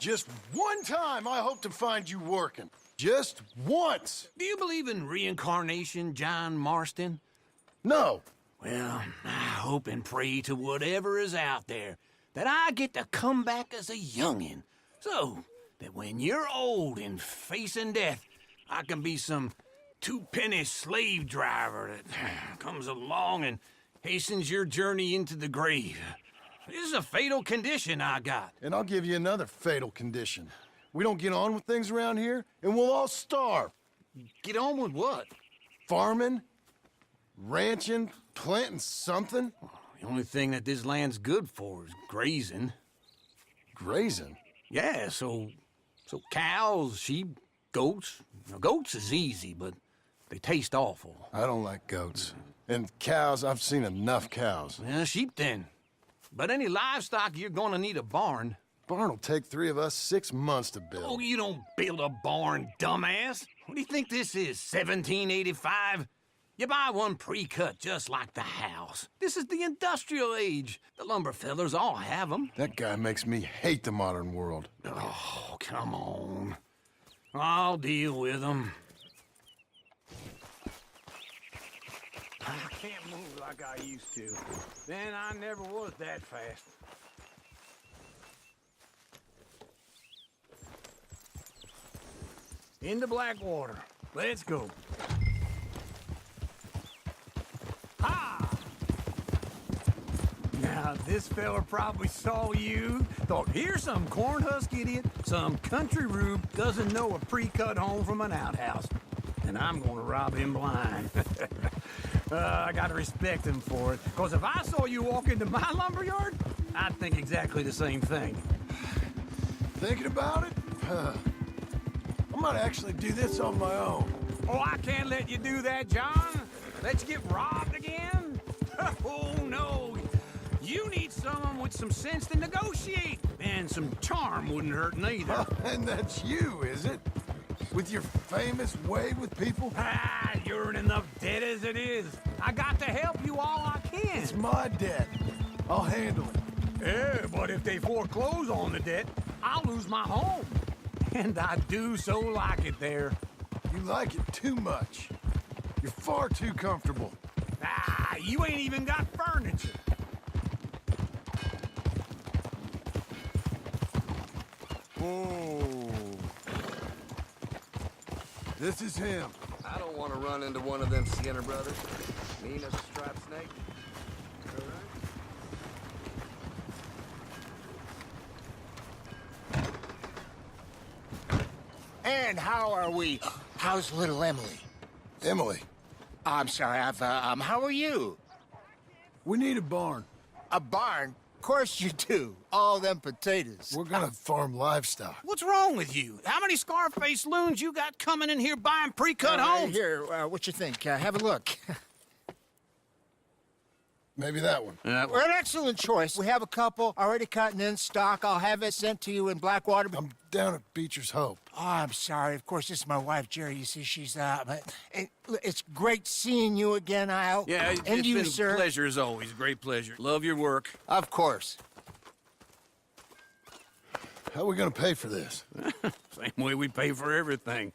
Just one time I hope to find you working. Just once. Do you believe in reincarnation, John Marston? No. Well, I hope and pray to whatever is out there that I get to come back as a youngin', so that when you're old and facing death, I can be some two-penny slave driver that comes along and hastens your journey into the grave. This is a fatal condition I got. And I'll give you another fatal condition. We don't get on with things around here, and we'll all starve. Get on with what? Farming, ranching, planting something. The only thing that this land's good for is grazing. Grazing? Yeah, so cows, sheep, goats. Now, goats is easy, but they taste awful. I don't like goats. And cows, I've seen enough cows. Yeah, sheep then. But any livestock, you're gonna need a barn. Barn will take 3 of us 6 months to build. Oh, you don't build a barn, dumbass. What do you think this is, 1785? You buy one pre-cut just like the house. This is the industrial age. The lumber fellers all have them. That guy makes me hate the modern world. Oh, come on. I'll deal with them. I can't move like I used to. Then I never was that fast. Into Blackwater. Let's go. Ha! Now, this fella probably saw you, thought, here's some cornhusk idiot, some country rube doesn't know a pre-cut home from an outhouse. And I'm gonna rob him blind. I gotta respect him for it, because if I saw you walk into my lumberyard, I'd think exactly the same thing. Thinking about it? I might actually do this on my own. Oh, I can't let you do that, John. Let you get robbed again? Oh, no. You need someone with some sense to negotiate. And some charm wouldn't hurt neither. And that's you, is it? With your famous way with people? Ah, you're in enough debt as it is. I got to help you all I can. It's my debt. I'll handle it. Yeah, but if they foreclose on the debt, I'll lose my home. And I do so like it there. You like it too much. You're far too comfortable. Ah, you ain't even got furniture. Oh. This is him. I don't want to run into one of them Sienna brothers. Mean as a striped snake. All right. And how are we? How's little Emily? Emily, I'm sorry, how are you? we need a barn. A barn? Of course you do. All them potatoes. We're gonna farm livestock. What's wrong with you? How many Scarface loons you got coming in here buying pre-cut homes? Here, what you think? Have a look. Maybe that one. We're an excellent choice. We have a couple already cut and in stock. I'll have it sent to you in Blackwater. I'm down at Beecher's Hope. Oh, I'm sorry. Of course, this is my wife, Jerry. You see, she's, it's great seeing you again, Al. Yeah, and it's you, been sir. a pleasure as always. Great pleasure. Love your work. Of course. How are we gonna pay for this? Same way we pay for everything.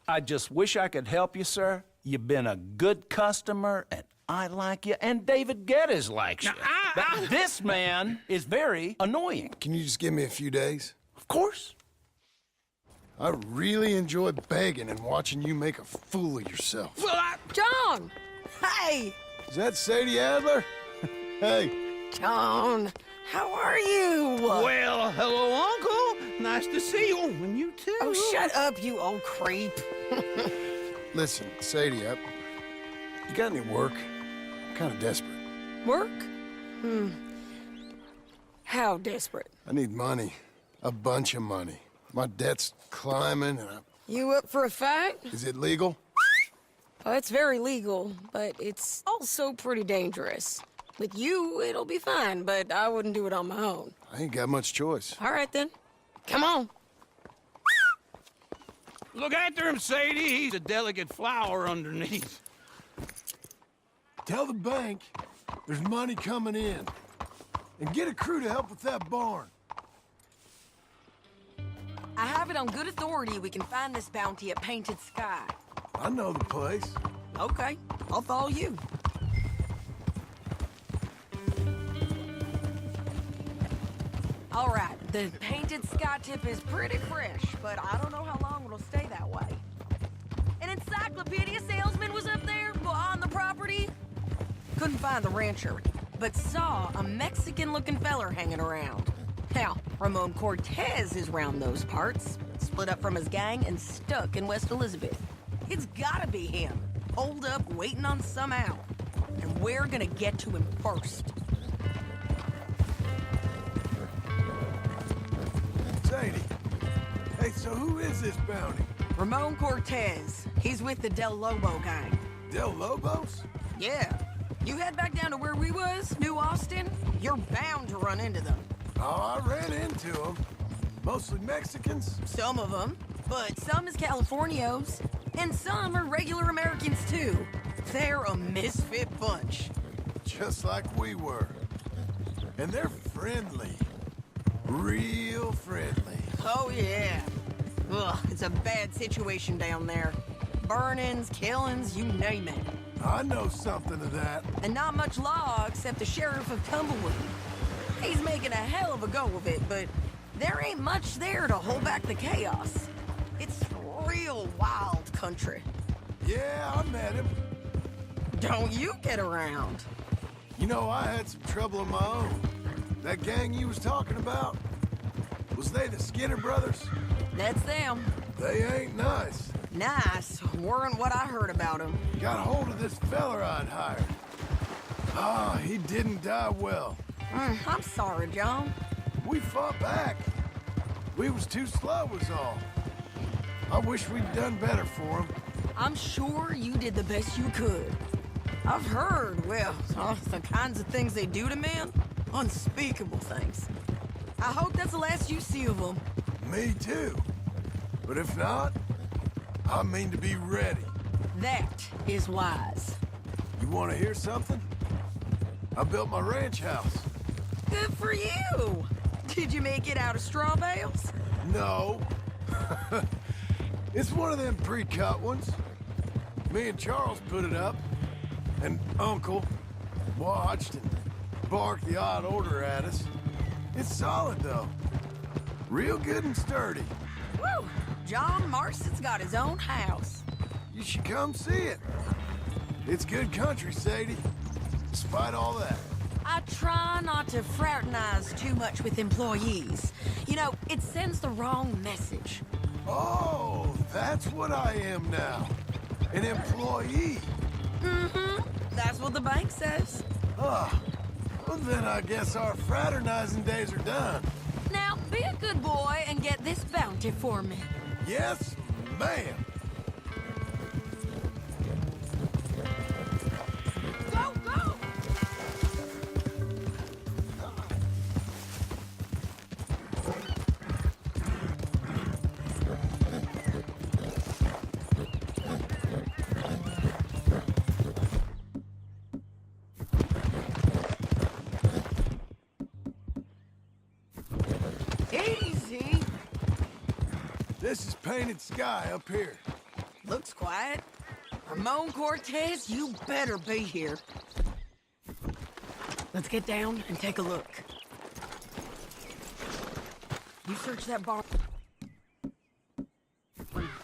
I just wish I could help you, sir. You've been a good customer, and I like you, and David Geddes likes you. Now, But this man is very annoying. Can you just give me a few days? Of course. I really enjoy begging and watching you make a fool of yourself. Well, John! Hey! Is that Sadie Adler? Hey, John, how are you? well, hello, Uncle. Nice to see you. And you too. Oh, shut up, you old creep. listen, Sadie, you got any work? I'm kind of desperate. Work? How desperate? I need money. A bunch of money. My debt's climbing, and You up for a fight? is it legal? Oh, it's very legal, but it's also pretty dangerous. With you, it'll be fine, but I wouldn't do it on my own. I ain't got much choice. All right, then. Come on. Look after him, Sadie. He's a delicate flower underneath. Tell the bank there's money coming in. And get a crew to help with that barn. I have it on good authority we can find this bounty at Painted Sky. I know the place. Okay, I'll follow you. All right, the Painted Sky tip is pretty fresh, but I don't know how long it'll stay that way. An encyclopedia salesman was up there on the property. Couldn't find the rancher, but saw a Mexican-looking feller hanging around. Now, Ramon Cortez is round those parts, split up from his gang and stuck in West Elizabeth. It's gotta be him, holed up waiting on some out. And we're gonna get to him first. Sadie. Hey, so who is this bounty? Ramon Cortez. He's with the Del Lobo gang. Del Lobos? Yeah. You head back down to where we was, New Austin, you're bound to run into them. Oh, I ran into them. Mostly Mexicans. Some of them, but some is Californios, and some are regular Americans too. They're a misfit bunch. Just like we were. And they're friendly. Real friendly. Oh yeah. Ugh, it's a bad situation down there. Burnings, killings, you name it. I know something of that. And not much law except the sheriff of Tumbleweed. He's making a hell of a go of it, but there ain't much there to hold back the chaos. It's real wild country. Yeah, I met him. Don't you get around. You know, I had some trouble of my own. That gang you was talking about, was they the Skinner brothers? That's them. They ain't nice. Nice weren't what I heard about them. Got hold of this feller I'd hired. Ah, he didn't die well. I'm sorry, John. We fought back. We was too slow was all. I wish we'd done better for him. I'm sure you did the best you could. I've heard, well, the kinds of things they do to men. Unspeakable things. I hope that's the last you see of them. Me too. But if not, I mean to be ready. That is wise. You want to hear something? I built my ranch house. Good for you. Did you make it out of straw bales? No. It's one of them pre-cut ones. Me and Charles put it up. And Uncle watched and barked the odd order at us. It's solid, though. Real good and sturdy. Woo! John Marston's got his own house. You should come see it. It's good country, Sadie. Despite all that. I try not to fraternize too much with employees. You know, it sends the wrong message. Oh, that's what I am now. An employee. Mm-hmm. That's what the bank says. Ah, well then I guess our fraternizing days are done. Now, be a good boy and get this bounty for me. Yes, ma'am. Go, go! Easy. This is Painted Sky up here. Looks quiet. Ramon Cortez, you better be here. Let's get down and take a look. You search that bar.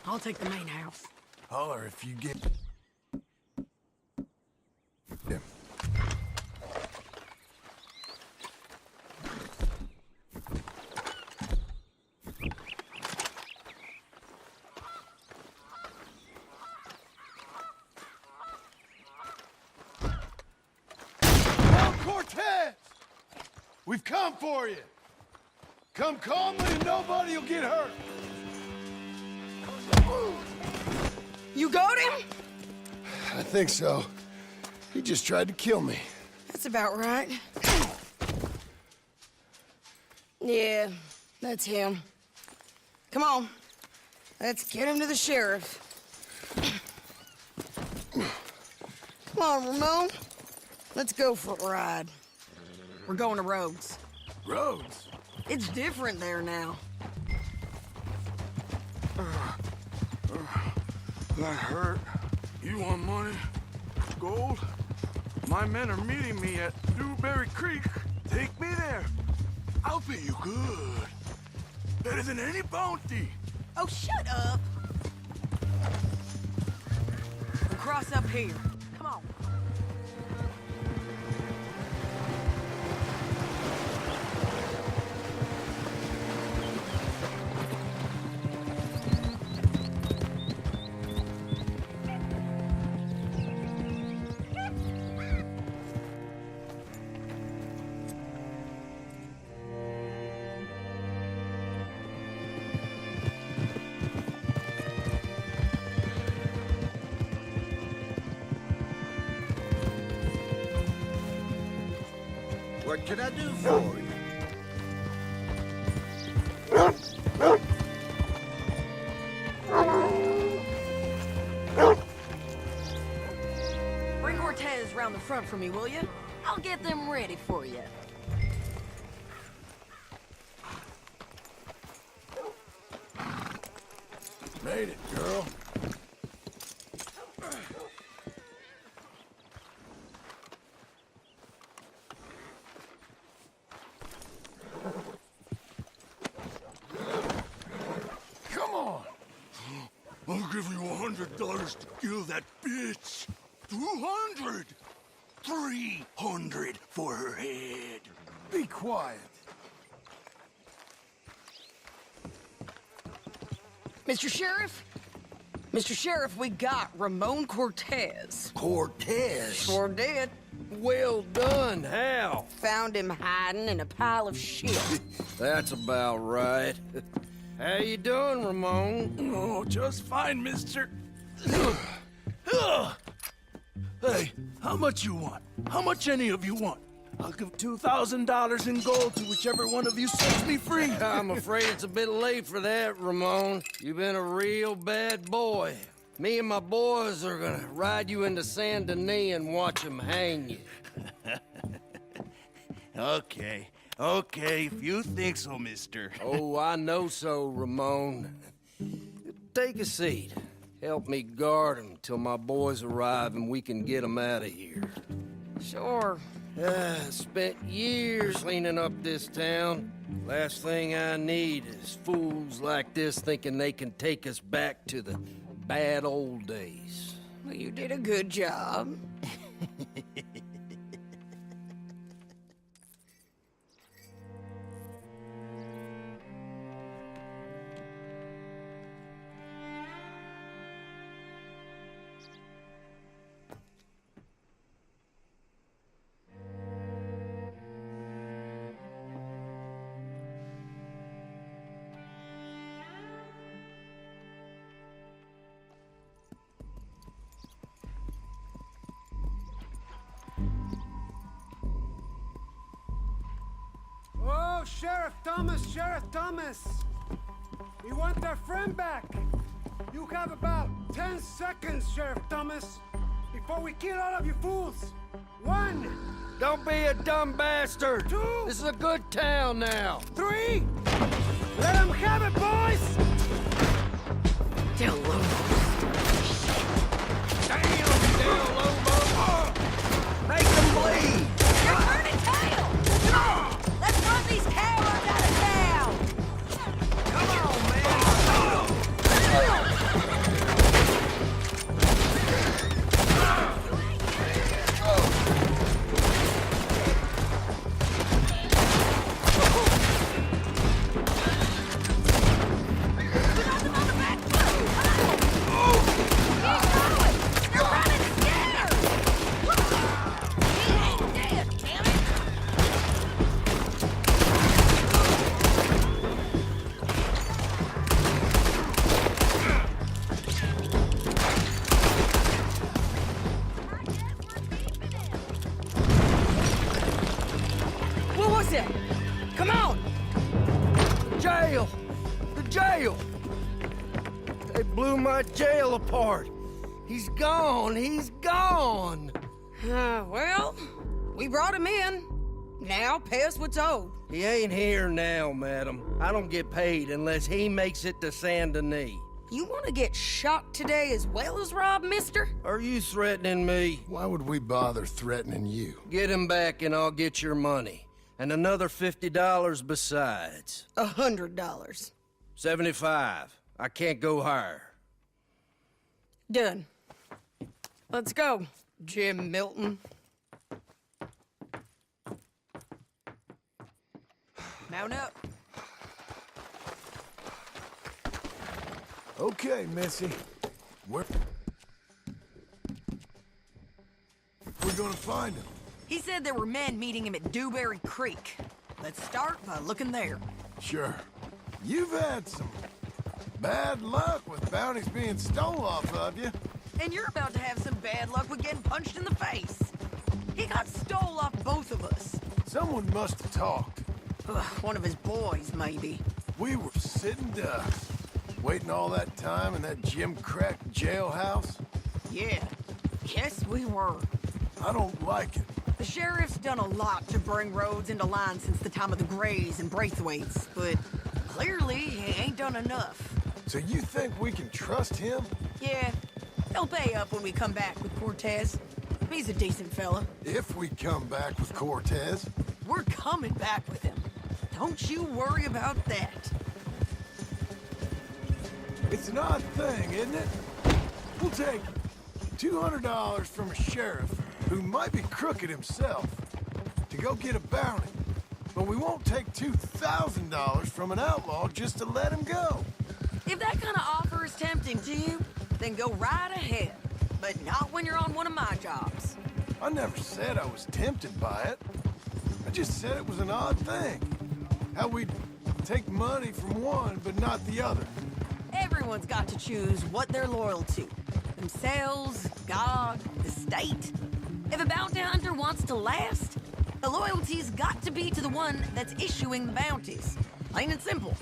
I'll take the main house. Holler if you get... Yeah. Cortez! We've come for you. Come calmly and nobody will get hurt. You got him? I think so. He just tried to kill me. That's about right. Yeah, that's him. Come on. Let's get him to the sheriff. Come on, Ramon. Let's go for a ride. We're going to Rhodes. Rhodes? It's different there now. not hurt. You want money? Gold? My men are meeting me at Newberry Creek. Take me there. I'll pay you good. Better than any bounty. Oh, shut up. We'll cross up here. Come on. What can I do for you? Bring Cortez round the front for me, will you? I'll get them ready for you. Made it, girl. Come on. I'll give you $100 to kill that bitch. 200. 300 for her head. Be quiet. Mr. Sheriff? Mr. Sheriff, we got Ramon Cortez. Cortez? Sure did. Well done. How? Found him hiding in a pile of shit. That's about right. How you doing, Ramon? Oh, just fine, mister. Hey, how much you want? How much any of you want? I'll give $2,000 in gold to whichever one of you sets me free. I'm afraid it's a bit late for that, Ramon. You've been a real bad boy. Me and my boys are gonna ride you into Saint Denis and watch them hang you. Okay, if you think so, mister. Oh, I know so, Ramon. Take a seat. Help me guard them till my boys arrive and we can get them out of here. Sure. Spent years cleaning up this town. Last thing I need is fools like this thinking they can take us back to the bad old days. Well, you did a good job. Oh, Sheriff Thomas! We want our friend back! You have about 10 seconds, Sheriff Thomas, before we kill all of you fools! 1! Don't be a dumb bastard! 2! This is a good town now! 3! Let them have it, boys! Del Lobo. Damn, Del Lobo! Make them bleed! You're turning tail! Come on! Let's run these cowards out of town! Come on, man! What was it? Come on! Jail! The jail! They blew my jail apart! He's gone! He's gone! Well, we brought him in. Now pay us what's owed. He ain't here now, madam. I don't get paid unless he makes it to Saint Denis. You want to get shot today as well as Rob, mister? Are you threatening me? Why would we bother threatening you? Get him back and I'll get your money. And another $50 besides. $100. 75. I can't go higher. Done. Let's go, Jim Milton. Mount up. Okay, Missy. Where... we're gonna find him? He said there were men meeting him at Dewberry Creek. Let's start by looking there. Sure. You've had some bad luck with bounties being stole off of you. And you're about to have some bad luck with getting punched in the face. He got stole off both of us. Someone must have talked. Ugh, one of his boys, maybe. We were sitting ducks, waiting all that time in that Jim Crack jailhouse. Yeah. Yes, we were. I don't like it. The sheriff's done a lot to bring roads into line since the time of the Grays and Braithwaites, but clearly he ain't done enough. So you think we can trust him? Yeah, he'll pay up when we come back with Cortez. He's a decent fella. If we come back with Cortez. We're coming back with him. Don't you worry about that. It's an odd thing, isn't it? We'll take $200 from a sheriff who might be crooked himself to go get a bounty. But we won't take $2,000 from an outlaw just to let him go. If that kind of offer is tempting to you, then go right ahead. But not when you're on one of my jobs. I never said I was tempted by it. I just said it was an odd thing. How we'd take money from one, but not the other. Everyone's got to choose what they're loyal to. Themselves, God, the state. If a bounty hunter wants to last, the loyalty's got to be to the one that's issuing the bounties. Plain and simple.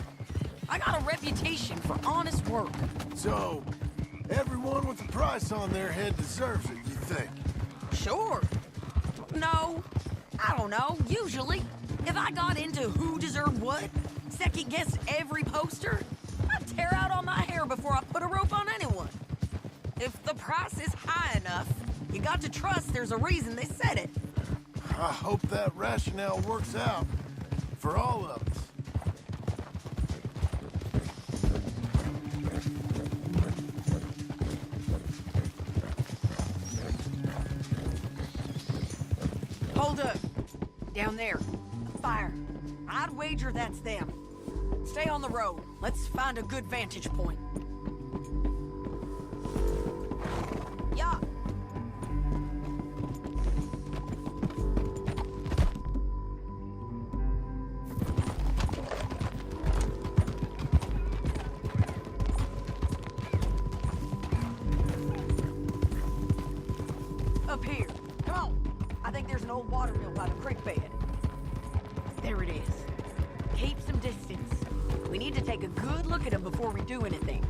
I got a reputation for honest work. So, everyone with a price on their head deserves it, you think? Sure. No, I don't know, usually. If I got into who deserved what, second-guess every poster, I'd tear out all my hair before I put a rope on anyone. If the price is high enough, you got to trust there's a reason they said it. I hope that rationale works out for all of us. Hold up. Down there. A fire. I'd wager that's them. Stay on the road. Let's find a good vantage point. Yeah. Up here. Come on. I think there's an old water mill by the creek bed. There it is. Keep some distance. We need to take a good look at him before we do anything.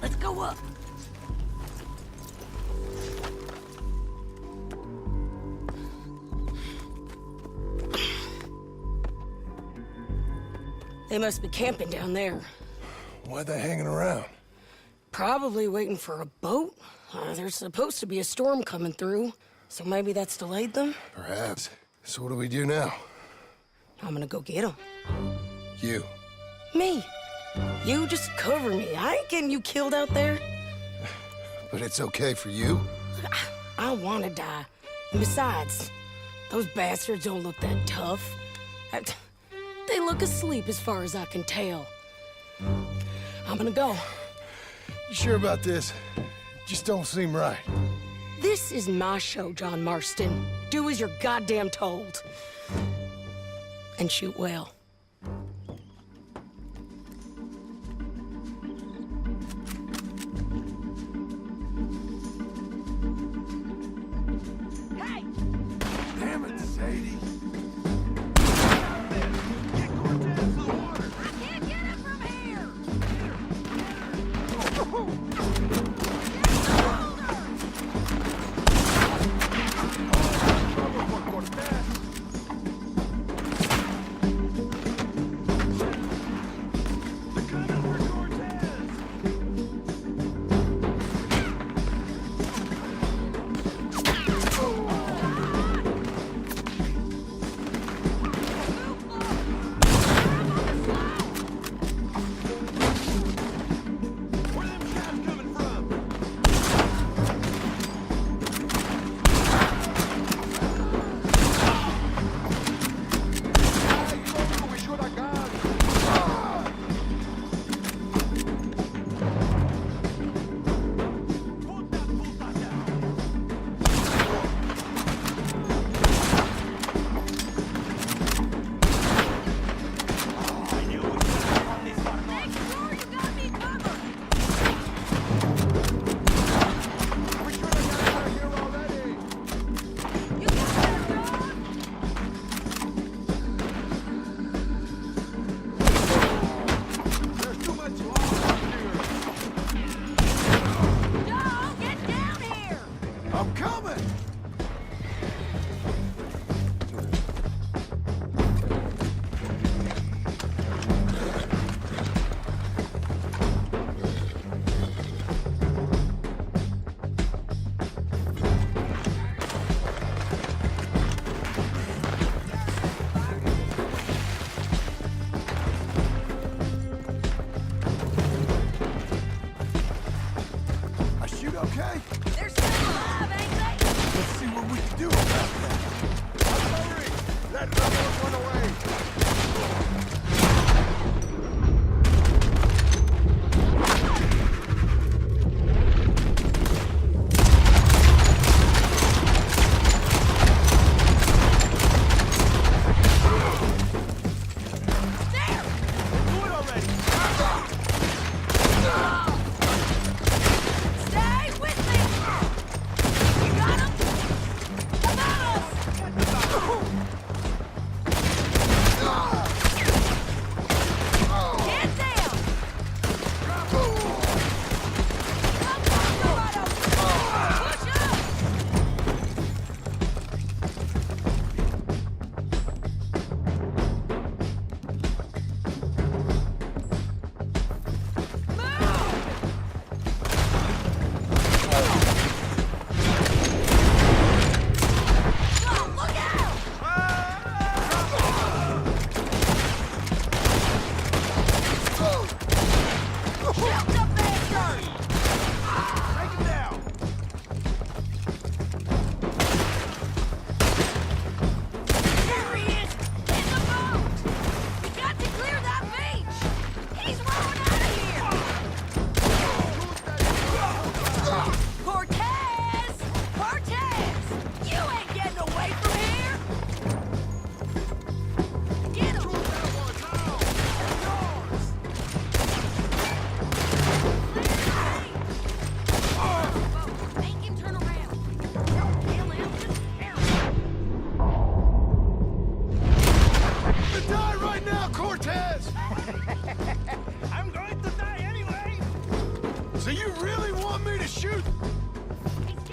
Let's go up. They must be camping down there. Why they hanging around? Probably waiting for a boat. There's supposed to be a storm coming through, so maybe that's delayed them? Perhaps. So what do we do now? I'm gonna go get them. You. Me. You just cover me. I ain't getting you killed out there. But it's okay for you? I don't want to die. And besides, those bastards don't look that tough. They look asleep as far as I can tell. I'm gonna go. You sure about this? Just don't seem right. This is my show, John Marston. Do as you're goddamn told. And shoot well. Hey! Damn it, Sadie. I can't get him from here! Get the shoulder!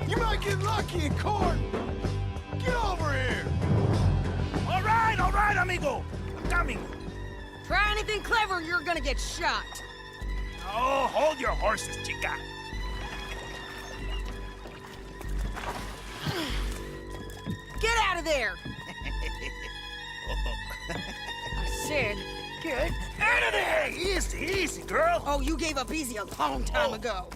You might get lucky in court. Get over here. All right, amigo. I'm coming. Try anything clever, you're gonna get shot. Oh, hold your horses, chica. Get out of there! I said, get Out of there! Easy, easy, girl. Oh, you gave up easy a long time ago.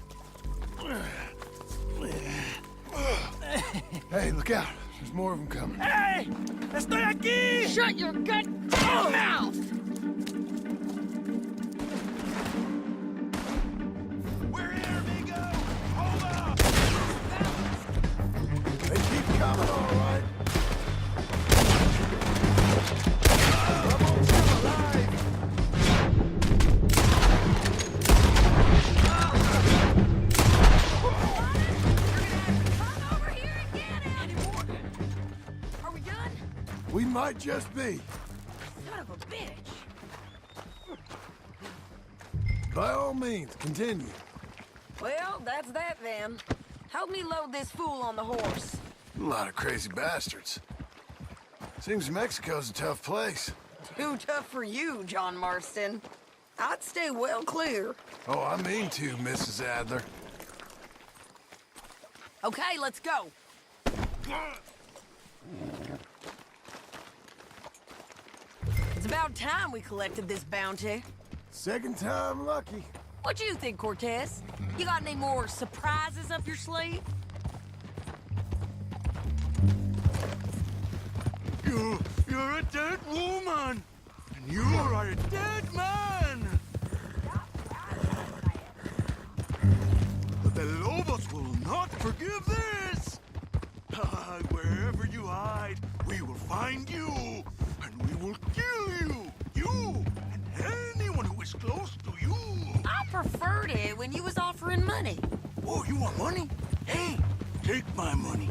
Hey, look out. There's more of them coming. Hey! Estoy aquí! Shut your goddamn mouth! We're here, amigo! Hold up! They keep coming, all right. I'm on still alive. Come over here and get it! Anymore? Are we done? We might just be. Son of a bitch! By all means, continue. Well, that's that then. Help me load this fool on the horse. A lot of crazy bastards. Seems Mexico's a tough place. Too tough for you, John Marston. I'd stay well clear. Oh, I mean to, Mrs. Adler. Okay, let's go. It's about time we collected this bounty. Second time lucky. What you think, Cortez? You got any more surprises up your sleeve? You're a dead woman! And you are a dead man! But the Lobos will not forgive this! Wherever you hide, we will find you! And we will kill you! You! And anyone who is close to you! I preferred it when you was offering money. Oh, you want money? Hey, take my money.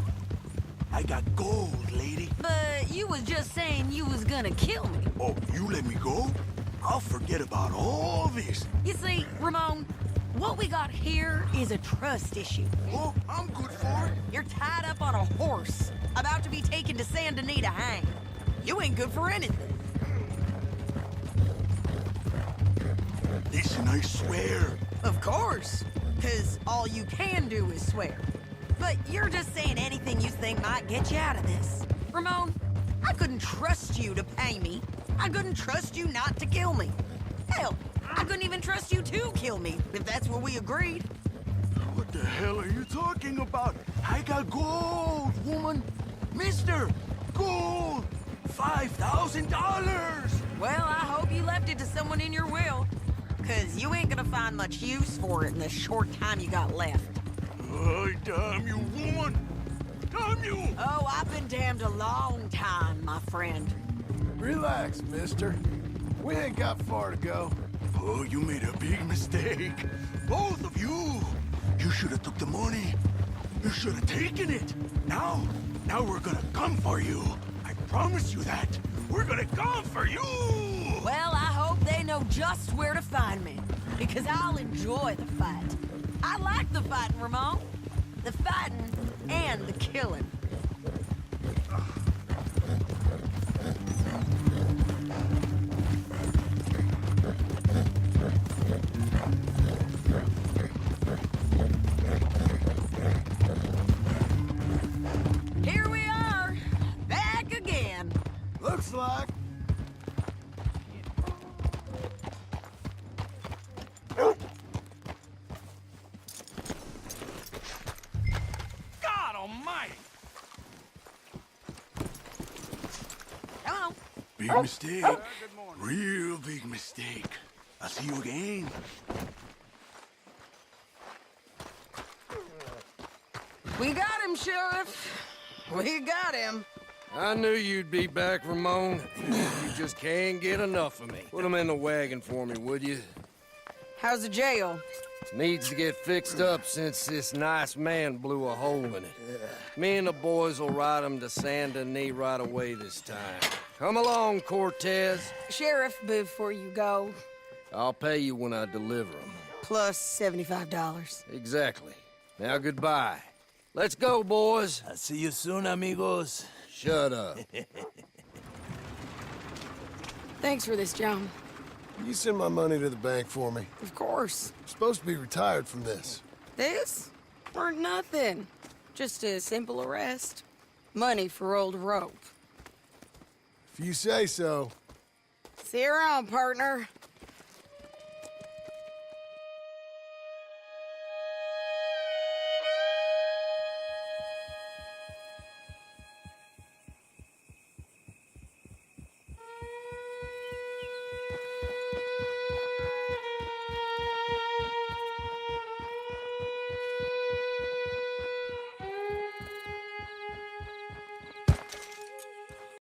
I got gold, lady. But you was just saying you was gonna kill me. Oh, you let me go? I'll forget about all this. You see, Ramon, what we got here is a trust issue. Oh, I'm good for it. You're tied up on a horse, about to be taken to Saint Denis to hang. You ain't good for anything. Listen, I swear. Of course, because all you can do is swear. But you're just saying anything you think might get you out of this. Ramon, I couldn't trust you to pay me. I couldn't trust you not to kill me. Hell, I couldn't even trust you to kill me, if that's what we agreed. What the hell are you talking about? I got gold, woman. Mister, gold. $5,000. Well, I hope you left it to someone in your will. Because you ain't gonna find much use for it in the short time you got left. Oh, damn you, woman. Damn you. Oh, I've been damned a long time, my friend. Relax, mister. We ain't got far to go. Oh, you made a big mistake. Both of you. You should have took the money. You should have taken it. Now we're gonna come for you. I promise you that. We're gonna come for you. Well, I hope they know just where to find me. Because I'll enjoy the fight. I like the fighting, Ramon. The fighting and the killing. Here we are, back again. Looks like. God almighty! Come on. Big mistake. Real big mistake. I'll see you again. We got him, Sheriff. We got him. I knew you'd be back, Ramon. You just can't get enough of me. Put him in the wagon for me, would you? How's the jail? Needs to get fixed up since this nice man blew a hole in it. Me and the boys will ride him to Saint Denis right away this time. Come along, Cortez. Sheriff, before you go, I'll pay you when I deliver him. plus $75. Exactly. Now, goodbye. Let's go, boys. I'll see you soon, amigos. Shut up. Thanks for this, John. You send my money to the bank for me. Of course. I'm supposed to be retired from this. This? Weren't nothing. Just a simple arrest. Money for old rope. If you say so. See you around, partner.